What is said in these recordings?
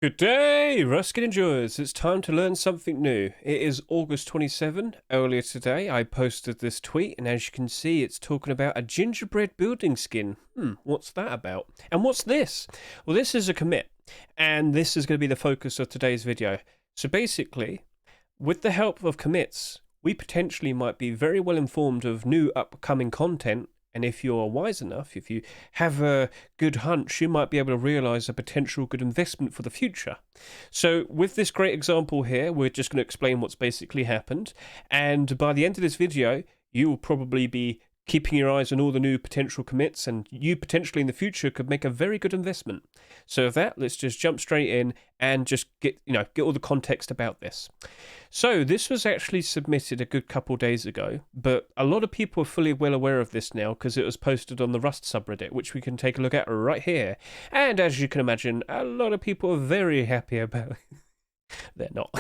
Good day, Ruskin enjoyers. It's time to learn something new. It is August 27. Earlier today, I posted this tweet, and as you can see, it's talking about a gingerbread building skin. What's that about? And what's this? Well, this is a commit, and this is going to be the focus of today's video. So basically, with the help of commits, we potentially might be very well informed of new upcoming content. And if you're wise enough, if you have a good hunch, you might be able to realize a potential good investment for the future. So with this great example here, we're just going to explain what's basically happened. And by the end of this video, you will probably be keeping your eyes on all the new potential commits, and you potentially in the future could make a very good investment. So with that, let's just jump straight in and just get all the context about this. So this was actually submitted a good couple days ago, but a lot of people are fully well aware of this now because it was posted on the Rust subreddit, which we can take a look at right here. And as you can imagine, a lot of people are very happy about it. They're not.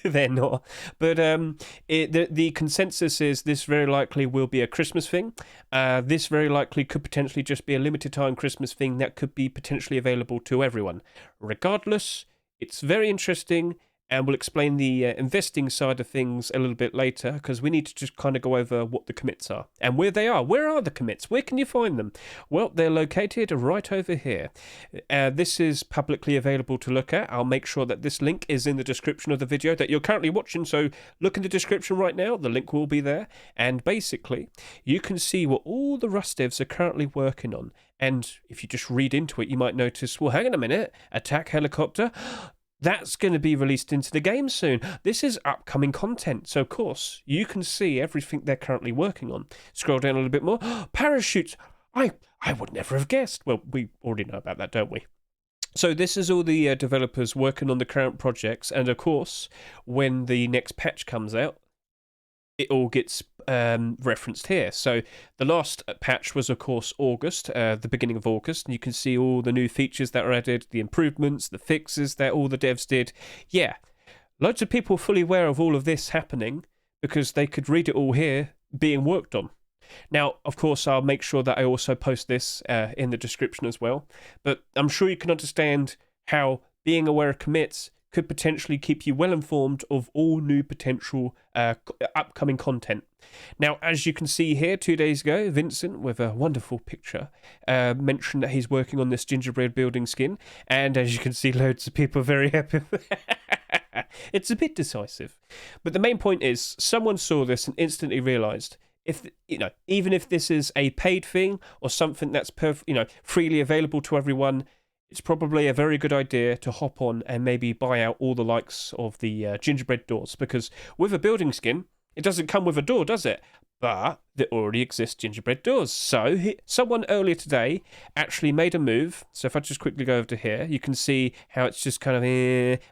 They're not. But the consensus is this very likely will be a Christmas thing. This very likely could potentially just be a limited time Christmas thing that could be potentially available to everyone. Regardless, it's very interesting. And we'll explain the investing side of things a little bit later because we need to just kind of go over what the commits are and where they are. Where are the commits? Where can you find them? Well, they're located right over here. This is publicly available to look at. I'll make sure that this link is in the description of the video that you're currently watching. So look in the description right now. The link will be there. And basically, you can see what all the Rust devs are currently working on. And if you just read into it, you might notice, well, hang on a minute, attack helicopter. That's going to be released into the game soon. This is upcoming content. So, of course, you can see everything they're currently working on. Scroll down a little bit more. Parachutes. I would never have guessed. Well, we already know about that, don't we? So this is all the developers working on the current projects. And, of course, when the next patch comes out, it all gets referenced here. So the last patch was, of course, August, the beginning of August, and you can see all the new features that are added, the improvements, the fixes that all the devs did. Yeah, loads of people are fully aware of all of this happening because they could read it all here being worked on. Now, of course, I'll make sure that I also post this in the description as well, but I'm sure you can understand how being aware of commits could potentially keep you well informed of all new potential upcoming content. Now, as you can see here, 2 days ago, Vincent, with a wonderful picture, mentioned that he's working on this gingerbread building skin, and as you can see, loads of people are very happy. It's a bit decisive. But the main point is, someone saw this and instantly realised, even if this is a paid thing or something that's freely available to everyone, it's probably a very good idea to hop on and maybe buy out all the likes of the gingerbread doors, because with a building skin, it doesn't come with a door, does it? But there already exist gingerbread doors. So someone earlier today actually made a move. So if I just quickly go over to here, you can see how it's just kind of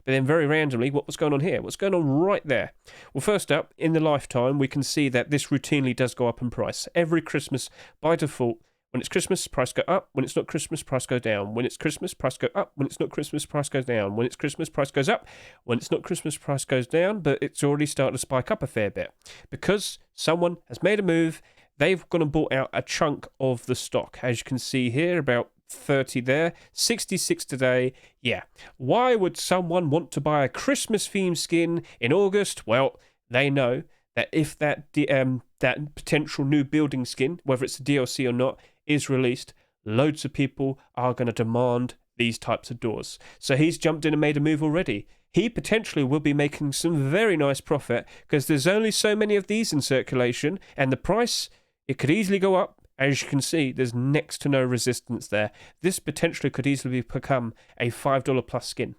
but then very randomly, what was going on here? What's going on right there? Well, first up, in the lifetime, we can see that this routinely does go up in price. Every Christmas, by default, when it's Christmas, price go up. When it's not Christmas, price go down. When it's Christmas, price go up. When it's not Christmas, price goes down. When it's Christmas, price goes up. When it's not Christmas, price goes down. But it's already starting to spike up a fair bit because someone has made a move. They've gone and bought out a chunk of the stock. As you can see here, about 30 there, 66 today. Yeah. Why would someone want to buy a Christmas themed skin in August? Well, they know that if that potential new building skin, whether it's a DLC or not, is released, loads of people are going to demand these types of doors. So he's jumped in and made a move already. He potentially will be making some very nice profit because there's only so many of these in circulation, and the price, it could easily go up. As you can see, there's next to no resistance there. This potentially could easily become a $5 plus skin.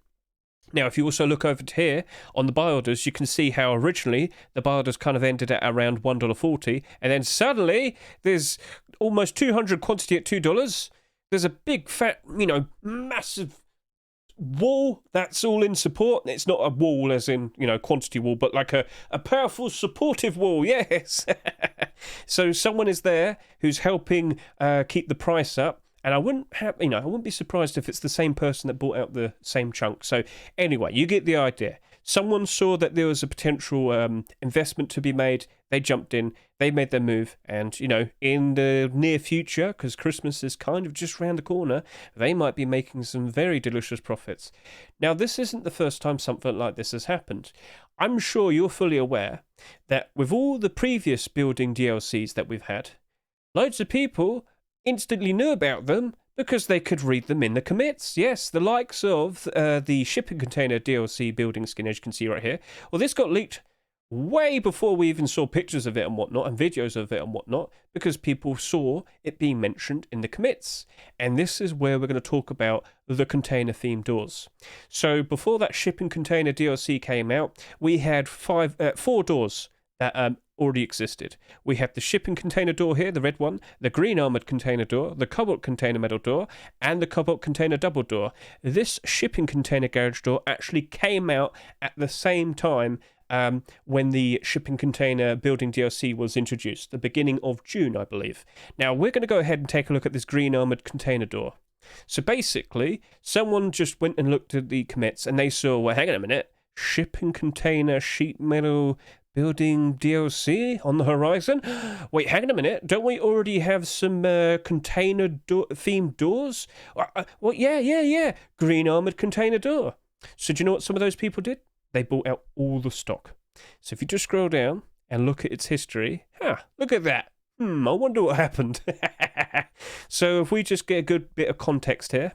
Now, if you also look over to here on the buy orders, you can see how originally the buy orders kind of ended at around $1.40, and then suddenly there's almost 200 quantity at $2. There's a big fat, massive wall that's all in support. It's not a wall as in, quantity wall, but like a powerful supportive wall, yes. So someone is there who's helping keep the price up. And I wouldn't be surprised if it's the same person that bought out the same chunk. So anyway, you get the idea. Someone saw that there was a potential investment to be made. They jumped in, they made their move, and, you know, in the near future, because Christmas is kind of just round the corner, they might be making some very delicious profits. Now, this isn't the first time something like this has happened. I'm sure you're fully aware that with all the previous building DLCs that we've had, loads of people instantly knew about them because they could read them in the commits. Yes, the likes of the shipping container DLC building skin, as you can see right here. Well, this got leaked way before we even saw pictures of it and whatnot, and videos of it and whatnot, because people saw it being mentioned in the commits. And this is where we're going to talk about the container themed doors. So before that shipping container DLC came out, we had 4 doors that already existed. We had the shipping container door here, the red one, the green armored container door, the cobalt container metal door, and the cobalt container double door. This shipping container garage door actually came out at the same time when the shipping container building DLC was introduced, the beginning of June, I believe. Now, we're going to go ahead and take a look at this green armored container door. So basically, someone just went and looked at the commits and they saw, well, hang on a minute, shipping container sheet metal building DLC on the horizon? Wait, hang on a minute. Don't we already have some container themed doors? Well, yeah. Green armored container door. So do you know what some of those people did? They bought out all the stock. So if you just scroll down and look at its history, look at that. I wonder what happened. So if we just get a good bit of context here,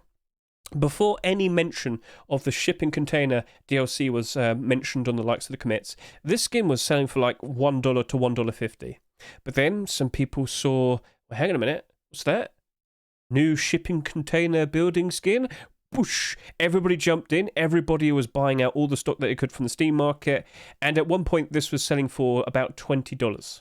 before any mention of the shipping container DLC was mentioned on the likes of the commits, this skin was selling for like $1 to $1.50. But then some people saw, well, hang on a minute, what's that? New shipping container building skin? Whoosh! Everybody jumped in. Everybody was buying out all the stock that they could from the Steam market. And at one point, this was selling for about $20.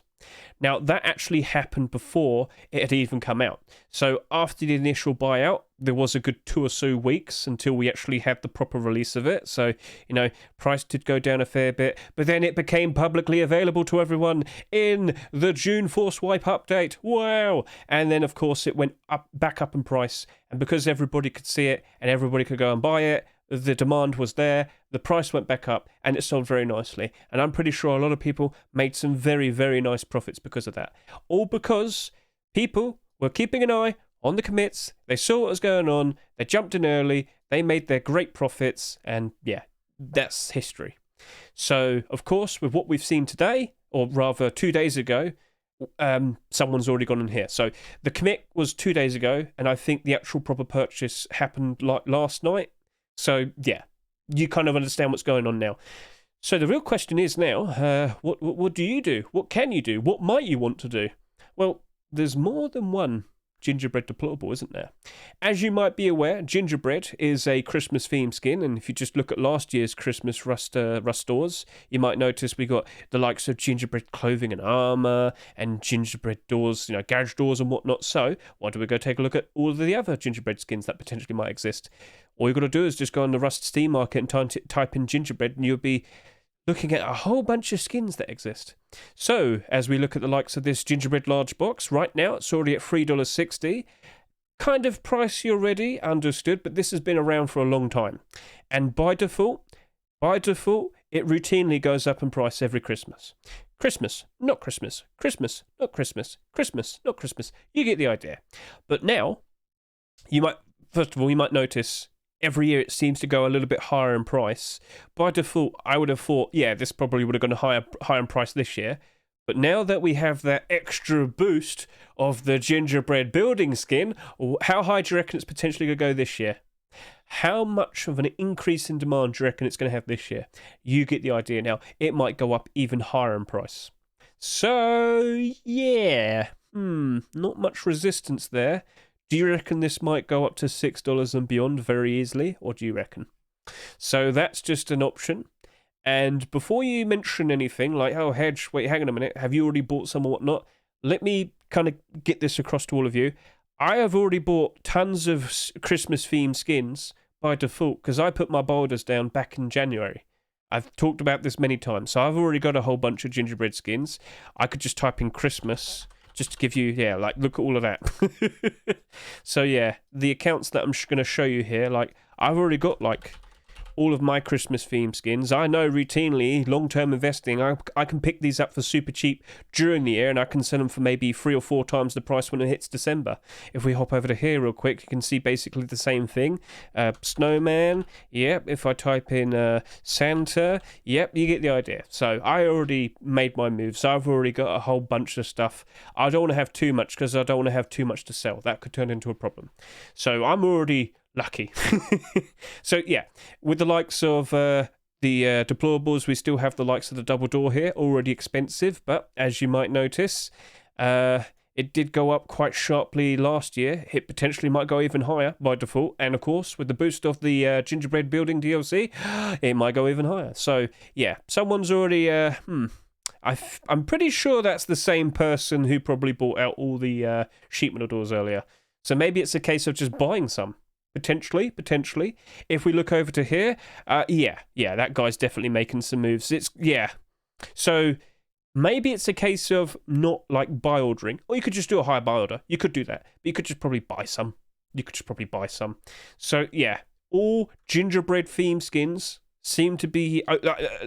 Now, that actually happened before it had even come out. So after the initial buyout, there was a good 2 or so weeks until we actually had the proper release of it. So, you know, price did go down a fair bit, but then it became publicly available to everyone in the June Force Wipe update. Wow! And then, of course, it went back up in price. And because everybody could see it and everybody could go and buy it, the demand was there, the price went back up, and it sold very nicely. And I'm pretty sure a lot of people made some very, very nice profits because of that. All because people were keeping an eye on the commits, they saw what was going on, they jumped in early, they made their great profits, and yeah, that's history. So, of course, with what we've seen today, or rather 2 days ago, someone's already gone in here. So the commit was 2 days ago, and I think the actual proper purchase happened like last night. So, yeah, you kind of understand what's going on now. So the real question is now, what do you do? What can you do? What might you want to do? Well, there's more than one gingerbread deployable, isn't there? As you might be aware, gingerbread is a Christmas themed skin, and if you just look at last year's Christmas rust doors, you might notice we got the likes of gingerbread clothing and armor, and gingerbread doors, you know, garage doors and whatnot. So why don't we go take a look at all of the other gingerbread skins that potentially might exist? All you've got to do is just go on the Rust Steam market and type in gingerbread, and you'll be looking at a whole bunch of skins that exist. So, as we look at the likes of this gingerbread large box, right now it's already at $3.60. Kind of pricey already, understood, but this has been around for a long time. And by default, it routinely goes up in price every Christmas. Christmas, not Christmas. Christmas, not Christmas. Christmas, not Christmas. You get the idea. But now, first of all, you might notice every year it seems to go a little bit higher in price. By default, I would have thought, yeah, this probably would have gone higher in price this year. But now that we have that extra boost of the gingerbread building skin, how high do you reckon it's potentially going to go this year? How much of an increase in demand do you reckon it's going to have this year? You get the idea now. It might go up even higher in price. So, yeah, not much resistance there. Do you reckon this might go up to $6 and beyond very easily? Or do you reckon? So that's just an option. And before you mention anything like, oh, Hedge, wait, hang on a minute. Have you already bought some or whatnot? Let me kind of get this across to all of you. I have already bought tons of Christmas-themed skins by default because I put my boulders down back in January. I've talked about this many times. So I've already got a whole bunch of gingerbread skins. I could just type in Christmas just to give you, look at all of that. So, yeah, the accounts that I'm going to show you here, like, I've already got, like, all of my Christmas theme skins. I know routinely, long-term investing, I can pick these up for super cheap during the year, and I can sell them for maybe 3 or 4 times the price when it hits December. If we hop over to here real quick, you can see basically the same thing. Snowman, yep. If I type in Santa, yep, you get the idea. So I already made my move, so I've already got a whole bunch of stuff. I don't want to have too much because I don't want to have too much to sell. That could turn into a problem. So I'm already lucky. So yeah, with the likes of the deplorables, we still have the likes of the double door here, already expensive, but as you might notice, it did go up quite sharply last year. It potentially might go even higher by default, and of course with the boost of the gingerbread building DLC, it might go even higher. So yeah, someone's already I'm pretty sure that's the same person who probably bought out all the sheet metal doors earlier. So maybe it's a case of just buying some. Potentially. If we look over to here, yeah, that guy's definitely making some moves. So maybe it's a case of not like buy ordering, or you could just do a higher buy order. You could do that, but you could just probably buy some. So yeah, all gingerbread themed skins seem to be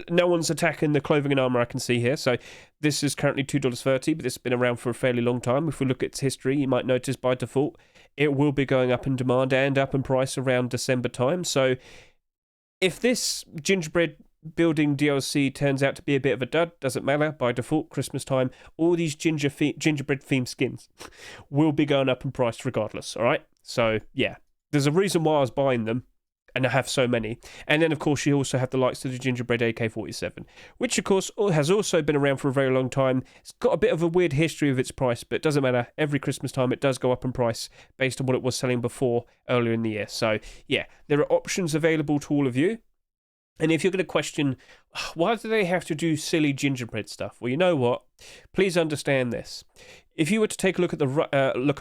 no one's attacking the clothing and armor I can see here. So this is currently $2.30, but this has been around for a fairly long time. If we look at its history, you might notice by default it will be going up in demand and up in price around December time. So if this gingerbread building DLC turns out to be a bit of a dud, doesn't matter. By default, Christmas time, all these gingerbread themed skins will be going up in price regardless. All right. So yeah, there's a reason why I was buying them. And I have so many. And then, of course, you also have the likes of the Gingerbread AK-47, which, of course, has also been around for a very long time. It's got a bit of a weird history of its price, but it doesn't matter. Every Christmas time, it does go up in price based on what it was selling before earlier in the year. So, yeah, there are options available to all of you. And if you're going to question, why do they have to do silly gingerbread stuff? Well, you know what? Please understand this. If you were to take a look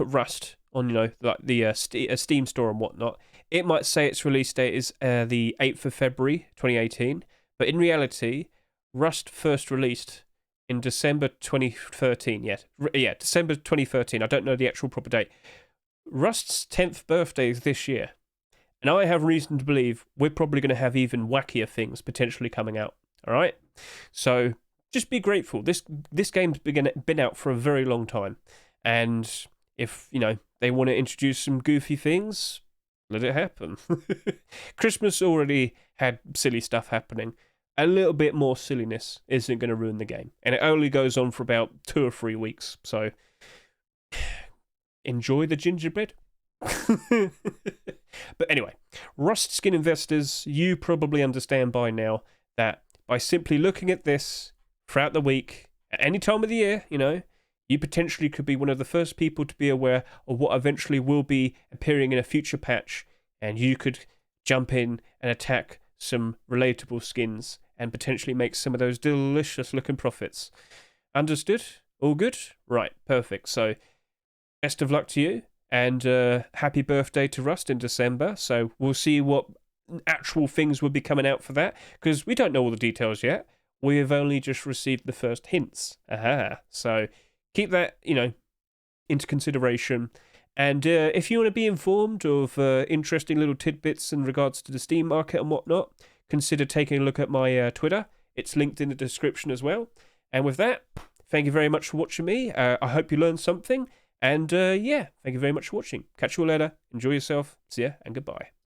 at Rust on, like the Steam store and whatnot, it might say its release date is the 8th of February 2018, but in reality, Rust first released in December 2013. Yeah, December 2013. I don't know the actual proper date. Rust's 10th birthday is this year, and I have reason to believe we're probably going to have even wackier things potentially coming out. All right, so just be grateful. This game's been out for a very long time, and if they want to introduce some goofy things, let it happen. Christmas already had silly stuff happening. A little bit more silliness isn't going to ruin the game. And it only goes on for about 2 or 3 weeks. So, enjoy the gingerbread. But anyway, Rust skin investors, you probably understand by now that by simply looking at this throughout the week, at any time of the year, you potentially could be one of the first people to be aware of what eventually will be appearing in a future patch, and you could jump in and attack some relatable skins and potentially make some of those delicious looking profits. Understood? All good? Right, perfect. So, best of luck to you, and happy birthday to Rust in December. So, we'll see what actual things will be coming out for that, because we don't know all the details yet. We have only just received the first hints. So, keep that, into consideration. And if you want to be informed of interesting little tidbits in regards to the Steam market and whatnot, consider taking a look at my Twitter. It's linked in the description as well. And with that, thank you very much for watching me. I hope you learned something. And thank you very much for watching. Catch you all later. Enjoy yourself. See ya and goodbye.